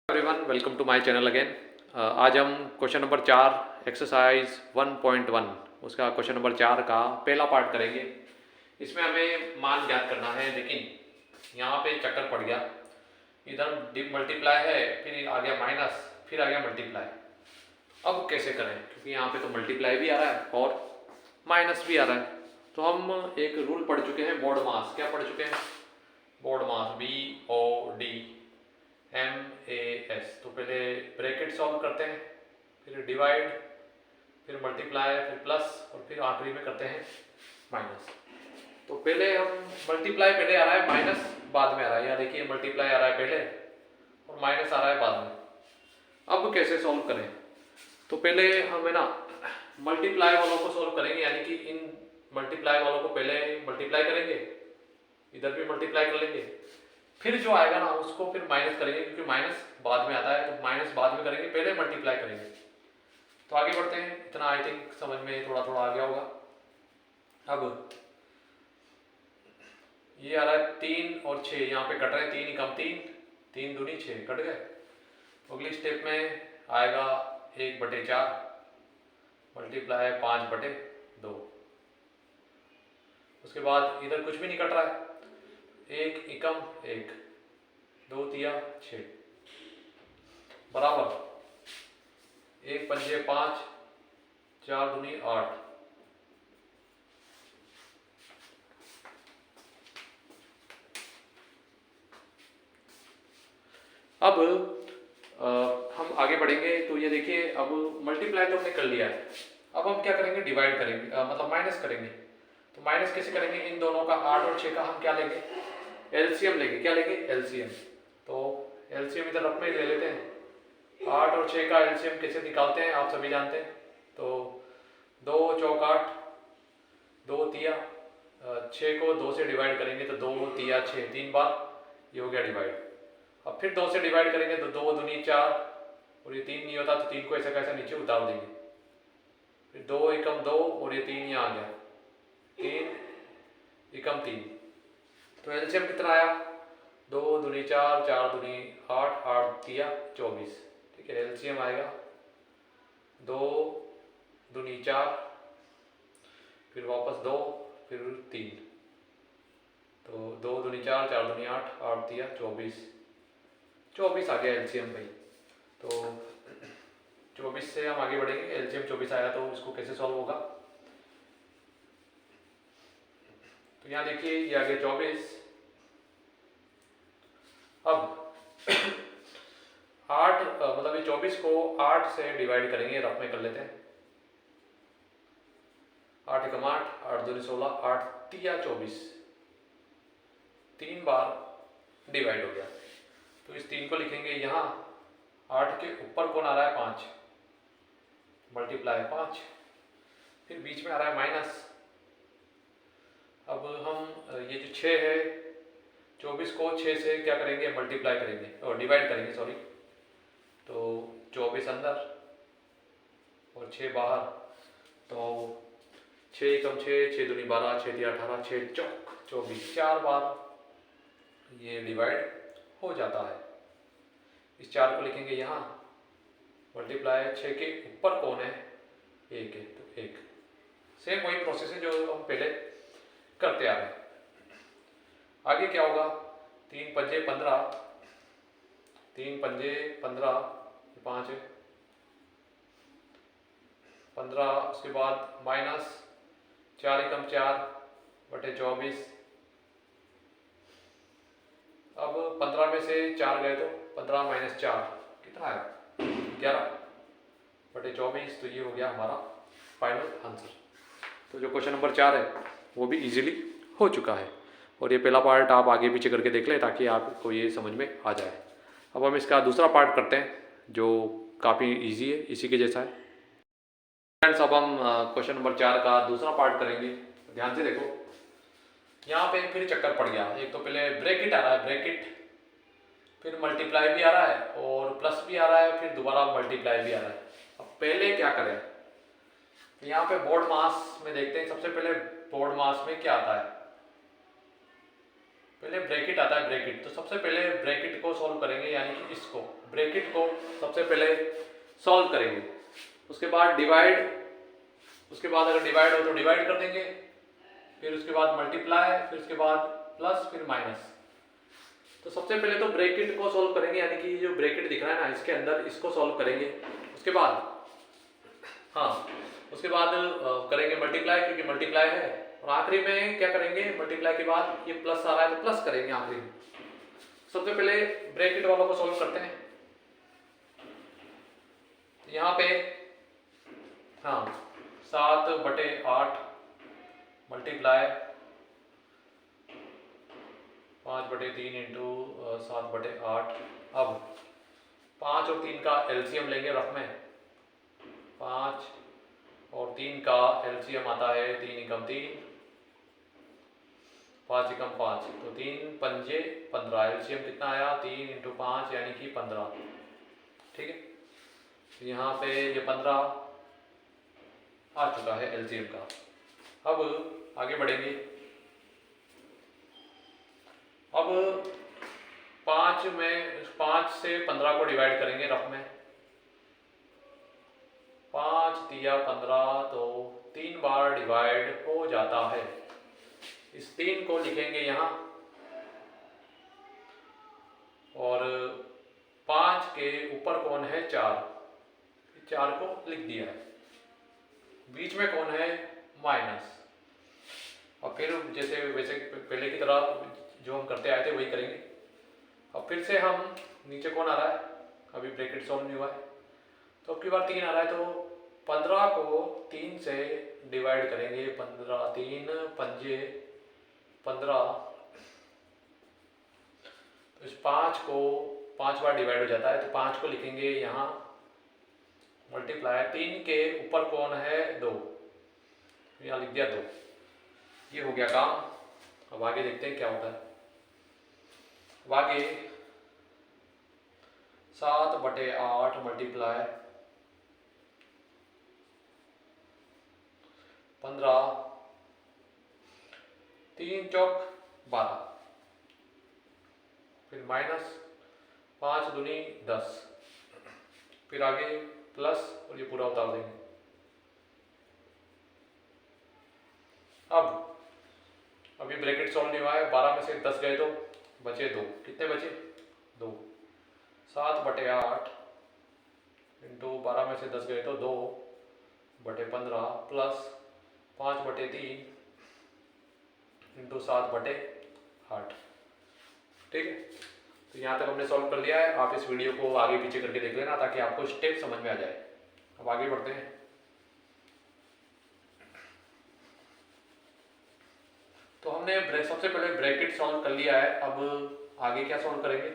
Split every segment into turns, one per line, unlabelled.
Everyone, welcome to my channel again. आज हम question number 4 exercise 1.1 उसका क्वेश्चन नंबर 4 का पहला पार्ट करेंगे। इसमें हमें मान ज्ञात करना है, लेकिन यहाँ पे चक्कर पड़ गया। इधर मल्टीप्लाई है, फिर आ गया माइनस, फिर आ गया मल्टीप्लाई। अब कैसे करें, क्योंकि यहाँ पे तो मल्टीप्लाई भी आ रहा है और माइनस भी आ रहा है। तो हम एक रूल पढ़ चुके हैं, बोर्ड मास। क्या पढ़ चुके हैं? बोर्ड मास, BODMAS। तो पहले ब्रैकेट सॉल्व करते हैं, फिर डिवाइड, फिर मल्टीप्लाई, फिर प्लस, और फिर आखिरी में करते हैं माइनस। तो पहले हम मल्टीप्लाई पहले आ रहा है, माइनस बाद में आ रहा है। या देखिए, मल्टीप्लाई आ रहा है पहले और माइनस आ रहा है बाद में। अब कैसे सॉल्व करें? तो पहले हम है ना मल्टीप्लाई वालों को सॉल्व करेंगे, यानी कि इन मल्टीप्लाई वालों को पहले मल्टीप्लाई करेंगे, इधर भी मल्टीप्लाई कर लेंगे, फिर जो आएगा ना उसको फिर माइनस करेंगे, क्योंकि माइनस बाद में आता है। तो माइनस बाद में करेंगे, पहले मल्टीप्लाई करेंगे। तो आगे बढ़ते हैं। इतना आई थिंक समझ में थोड़ा थोड़ा आ गया होगा। अब ये आ रहा है 3 और 6, यहाँ पे कट रहे हैं। 3 कम 3, 3 दूनी 6, कट गए। अगली स्टेप में आएगा 1/4 मल्टीप्लाई 5/2। उसके बाद इधर कुछ भी नहीं कट रहा है। 1 एकम 1, 2 तिया 6 बराबर 1 पंजे 5, 4 दूनी 8। अब हम आगे बढ़ेंगे। तो ये देखिए, अब मल्टीप्लाई तो हमने कर लिया है। अब हम क्या करेंगे? डिवाइड करेंगे, मतलब माइनस करेंगे। तो माइनस कैसे करेंगे? इन दोनों का 8 और 6 का हम क्या लेंगे? एलसीएम लेंगे। क्या लेंगे? एलसीएम। तो एलसीएम इधर रफ में ले लेते हैं। 8 और 6 का एलसीएम कैसे निकालते हैं आप सभी जानते हैं। तो 2 चौक 8, 2 तिया 6 को 2 से डिवाइड करेंगे तो 2 तिया 6, 3 बार ये हो गया डिवाइड। अब फिर 2 से डिवाइड करेंगे तो 2 दूनी 4, और ये 3 नहीं होता तो 3 को ऐसा कैसा नीचे उतार देंगे। फिर 2 एकम 2, और ये 3 यहाँ आ गया, 3 एकम 3। तो एलसीएम कितना आया? 2 दूनी 4, 4 दूनी 8, 8 तिया 24। ठीक है, एलसीएम आएगा 2 दूनी 4, फिर वापस 2, फिर 3। तो 2 दूनी 4, 4 दूनी 8, 8 तिया 24, 24 आ गया एलसीएम भाई। तो 24 से हम आगे बढ़ेंगे। एलसीएम 24 आया, तो इसको कैसे सॉल्व होगा? तो यहाँ देखिए, ये आ गया 24। अब 8 मतलब ये 24 को 8 से डिवाइड करेंगे, रफ में कर लेते हैं। 8 एकम 8, 8 दूनी 16, 8 तिया 24, 3 बार डिवाइड हो गया। तो इस 3 को लिखेंगे यहाँ। 8 के ऊपर कौन आ रहा है? 5, मल्टीप्लाई 5, फिर बीच में आ रहा है माइनस। अब हम ये जो 6 है, 24 को 6 से क्या करेंगे? मल्टीप्लाई करेंगे और डिवाइड करेंगे, सॉरी। तो 24 अंदर और 6 बाहर। तो 6 एकम 6, 6 दूनी 12, 6 तिया 18, 6 चौक 24, 4 बार ये डिवाइड हो जाता है। इस 4 को लिखेंगे यहाँ। मल्टीप्लाई 6 के ऊपर कौन है? 1 है, तो 1। सेम वही प्रोसेस है जो हम पहले करते आ रहे हैं। आगे क्या होगा? 3 पंजे 15, 3 पंजे 15, 5 है 15। उसके बाद माइनस 4 एकम 4/24। अब 15 में से 4 गए तो 15 माइनस 4 कितना है? 11/24। तो ये हो गया हमारा फाइनल आंसर। तो जो क्वेश्चन नंबर 4 है वो भी इजीली हो चुका है। और ये पहला पार्ट आप आगे पीछे करके देख लें, ताकि आपको ये समझ में आ जाए। अब हम इसका दूसरा पार्ट करते हैं, जो काफ़ी इजी है, इसी के जैसा है। फ्रेंड्स, अब हम क्वेश्चन नंबर 4 का दूसरा पार्ट करेंगे। ध्यान से देखो, यहाँ पे फिर चक्कर पड़ गया। एक तो पहले ब्रैकेट आ रहा है, ब्रैकेट, फिर मल्टीप्लाई भी आ रहा है और प्लस भी आ रहा है, फिर दोबारा मल्टीप्लाई भी आ रहा है। अब पहले क्या करें? यहाँ पे बोर्ड मास में देखते हैं। सबसे पहले बोर्ड मास में क्या आता है? पहले ब्रैकेट आता है, ब्रैकेट। तो सबसे पहले ब्रैकेट को सॉल्व करेंगे, यानी कि इसको ब्रैकेट को सबसे पहले सॉल्व करेंगे, उसके बाद डिवाइड, उसके बाद अगर डिवाइड हो तो डिवाइड कर देंगे, फिर उसके बाद मल्टीप्लाई, फिर उसके बाद प्लस, फिर माइनस। तो सबसे पहले तो ब्रैकेट को सॉल्व करेंगे, यानी कि जो ब्रैकेट दिख रहा है ना इसके अंदर, इसको सॉल्व करेंगे। उसके बाद उसके बाद करेंगे मल्टीप्लाई, क्योंकि मल्टीप्लाई है। और आखिरी में क्या करेंगे, मल्टीप्लाई के बाद ये प्लस आ रहा है तो प्लस करेंगे आखिरी में। सबसे पहले ब्रैकेट वालों को सॉल्व करते हैं। यहाँ पे 7/8 मल्टीप्लाई 5/3 इंटू 7/8। अब 5 और 3 का एलसीएम लेंगे रफ में। 5 और 3 का एलसीएम आता है 3 एकम 3, 5 एकम 5, तो 3 पंजे 15। एलसीएम कितना आया, 3 इंटू 5 यानी कि 15। ठीक है, तो यहाँ पे ये 15 आ चुका है एलसीएम का। अब आगे बढ़ेंगे। अब 5 से 15 को डिवाइड करेंगे रफ में। 5 दिया 15, तो 3 बार डिवाइड हो जाता है। इस 3 को लिखेंगे यहाँ, और 5 के ऊपर कौन है 4, 4 को लिख दिया है। बीच में कौन है माइनस। और फिर जैसे वैसे पहले की तरह जो हम करते आए थे वही करेंगे। अब फिर से हम नीचे कौन आ रहा है, अभी ब्रैकेट सॉल्व नहीं हुआ है, तो अब की बार 3 आ रहा है, तो 15 को 3 से डिवाइड करेंगे। 15 3 पंजे 15, तो इस 5 को 5 बार डिवाइड हो जाता है, तो 5 को लिखेंगे यहाँ मल्टीप्लाई। 3 के ऊपर कौन है 2, यहाँ लिख दिया 2। ये हो गया काम। अब आगे देखते हैं क्या होता है। अब आगे 7/8 मल्टीप्लाई 15, 3 चौक 12, फिर माइनस 5 दूनी 10, फिर आगे प्लस, और ये पूरा उतार देंगे। अब अभी ब्रैकेट सॉल्व नहीं हुआ है। 12 में से 10 गए तो बचे 2। कितने बचे 2। 7/8 इंटू 12 में से 10 गए तो 2/15 प्लस 5/3 इंटू 7/8। ठीक है, तो यहाँ तक हमने सॉल्व कर लिया है। आप इस वीडियो को आगे पीछे करके देख लेना ताकि आपको स्टेप समझ में आ जाए। अब आगे बढ़ते हैं। तो हमने सबसे पहले ब्रैकेट सॉल्व कर लिया है। अब आगे क्या सॉल्व करेंगे,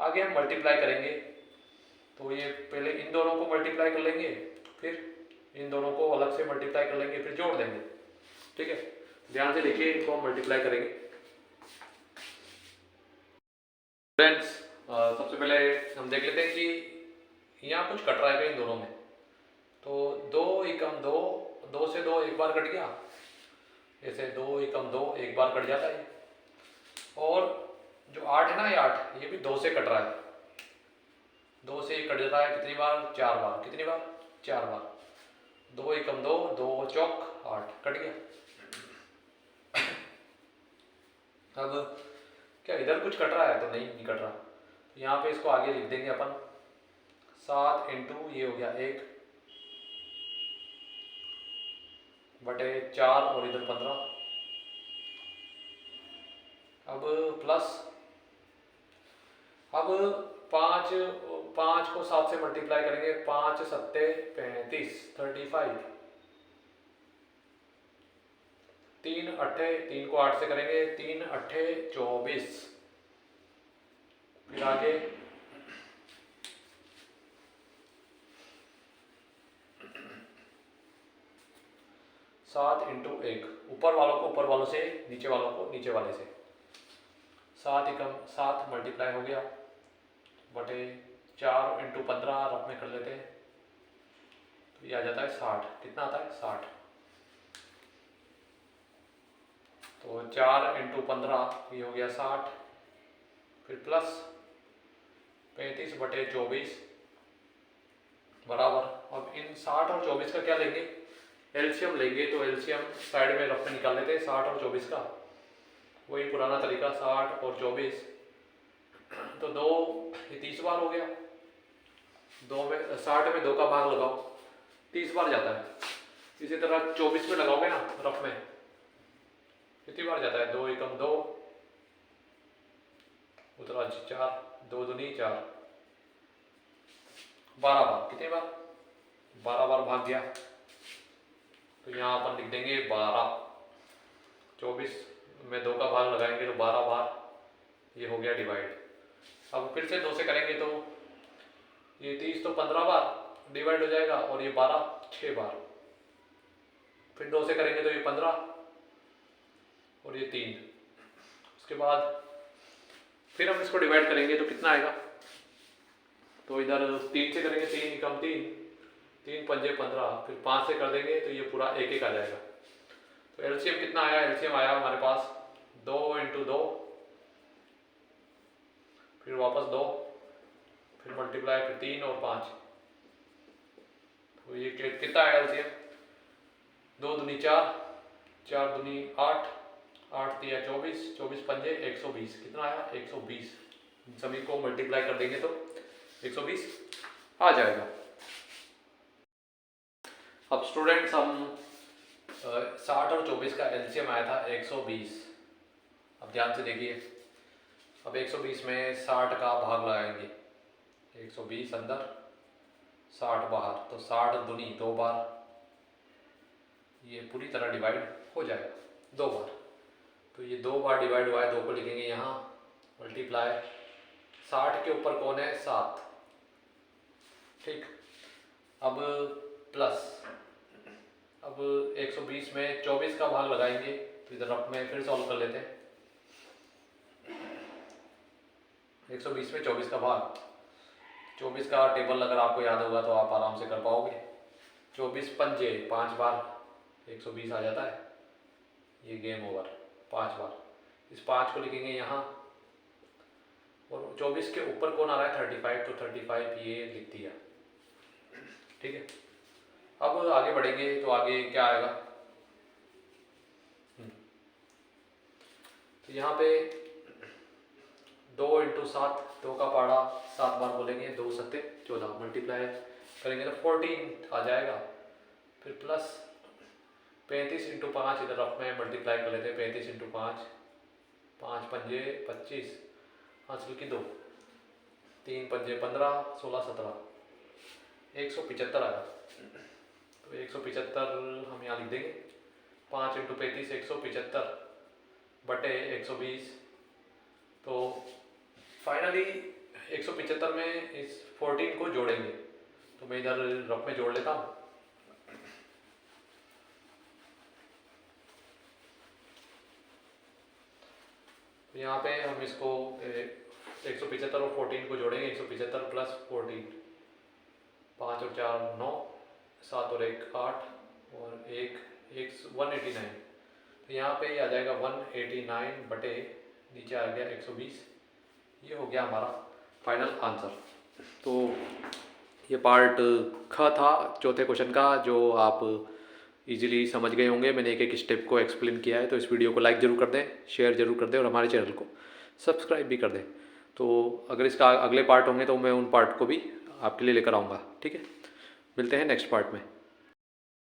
आगे हम मल्टीप्लाई करेंगे। तो ये पहले इन दोनों को मल्टीप्लाई कर लेंगे, फिर इन दोनों को अलग से मल्टीप्लाई कर लेंगे, फिर जोड़ देंगे। ठीक है, ध्यान से देखिए, इनको हम मल्टीप्लाई करेंगे। फ्रेंड्स, सबसे पहले हम देख लेते हैं कि यहाँ कुछ कट रहा है इन दोनों में। तो 2 एकम 2, 2 से 2 एक बार कट गया, ऐसे 2 एकम 2 एक बार कट जाता है। और जो 8 है ना, ये 8 ये भी 2 से कट रहा है। 2 से कट जाता है कितनी बार, 4 बार। कितनी बार, 4 बार। 2 एकम 2, 2 चौक 8, कट गया। अब क्या इधर कुछ कट रहा है, तो नहीं कट रहा। यहाँ पे इसको आगे लिख देंगे अपन। 7 इंटू ये हो गया 1/4, और इधर 15। अब प्लस, अब 5 को 7 से मल्टीप्लाई करेंगे। 5 सत्ते 35, 35। 3 अट्ठे, 3 को 8 से करेंगे, 3 अट्ठे 24। फिर आगे 7 इंटू 1, ऊपर वालों को ऊपर वालों से, नीचे वालों को नीचे वाले से। 7 एकम 7 मल्टीप्लाई हो गया, 4 इंटू 15 रफ में कर लेते हैं, तो ये आ जाता है 60। कितना आता है 60। तो 4 इंटू 15 ये हो गया 60, फिर प्लस 35/24 बराबर। अब इन 60 और 24 का क्या लेंगे, एलसीएम लेंगे। तो एलसीएम साइड में रफ में निकाल लेते हैं 60 और 24 का, वही पुराना तरीका 60 और 24। तो 2 ये 30 बार हो गया, 2 में 60 में 2 का भाग लगाओ, 30 बार जाता है। इसी तरह 24 में लगाओगे ना रफ में, कितनी बार जाता है, 2 एकम 2 उतरा 4, 2 दूनी 4, 12 बार। कितनी बार, 12 बार भाग गया। तो यहाँ अपन लिख देंगे 12। 24 में 2 का भाग लगाएंगे तो 12 बार, ये हो गया डिवाइड। अब फिर से 2 से करेंगे तो ये 30 तो 15 बार डिवाइड हो जाएगा, और ये 12 6 बार। फिर 2 से करेंगे तो ये 15 और ये 3। उसके बाद फिर हम इसको डिवाइड करेंगे तो कितना आएगा, तो इधर 3 से करेंगे, 3 एकम 3, 3 पंजे 15। फिर 5 से कर देंगे तो ये पूरा 1 1 आ जाएगा। तो एलसीएम कितना आया, एलसीएम आया हमारे पास 2 × 2, फिर वापस 2, फिर मल्टीप्लाई, फिर 3 और 5। तो ये कितना आया एलसीएम, 2 दूनी 4, 4 दूनी 8, 8 तिया 24, 24 पंजे 120। कितना आया, 120। सभी को मल्टीप्लाई कर देंगे तो 120 आ जाएगा। अब स्टूडेंट्स हम 60 और 24 का एलसीएम आया था 120। अब ध्यान से देखिए, अब 120 में 60 का भाग लगाएंगे, 120 अंदर 60 बाहर, तो 60 दूनी 2 बार, ये पूरी तरह डिवाइड हो जाएगा 2 बार। तो ये 2 बार डिवाइड हुआ है, 2 को लिखेंगे यहाँ, मल्टीप्लाई 60 के ऊपर कौन है, 7। ठीक, अब प्लस, अब 120 में 24 का भाग लगाएंगे, तो इधर रफ में फिर सॉल्व कर लेते हैं। 120 में 24 का भाग, 24 का टेबल अगर आपको याद होगा तो आप आराम से कर पाओगे। 24 पंजे 5 बार 120 आ जाता है, ये गेम ओवर 5 बार। इस 5 को लिखेंगे यहाँ, और 24 के ऊपर कौन आ रहा है, 35, तो 35 ये लिख दिया। ठीक है, अब आगे बढ़ेंगे तो आगे क्या आएगा, तो यहाँ पे 2 × 7, 2 का पाड़ा 7 बार बोलेंगे, 2 सत्ते 14, मल्टीप्लाई करेंगे तो 14 आ जाएगा। फिर प्लस 35 × 5, इधर रफ में मल्टीप्लाई कर लेते हैं, 35 × 5, 5 पंजे 25, हासिल की 2, 3 पंजे 15, 16 17, 175 आएगा। तो 175 हम यहाँ लिख देंगे, 5 × 35 175 बटे 120। तो फाइनली 175 में इस 14 को जोड़ेंगे, तो मैं इधर रफ में जोड़ लेता हूँ। तो यहाँ पे हम इसको 175 और 14 को जोड़ेंगे, 175 प्लस 14, 5 और 4 9, 7 और 1 8, और 1 189। तो यहाँ पे आ जाएगा 189 बटे नीचे आ गया 120। ये हो गया हमारा फाइनल आंसर। तो ये पार्ट ख था चौथे क्वेश्चन का, जो आप इजीली समझ गए होंगे। मैंने एक एक स्टेप को एक्सप्लेन किया है। तो इस वीडियो को लाइक ज़रूर कर दें, शेयर ज़रूर कर दें, और हमारे चैनल को सब्सक्राइब भी कर दें। तो अगर इसका अगले पार्ट होंगे तो मैं उन पार्ट को भी आपके लिए लेकर आऊँगा। ठीक है, मिलते हैं नेक्स्ट पार्ट में।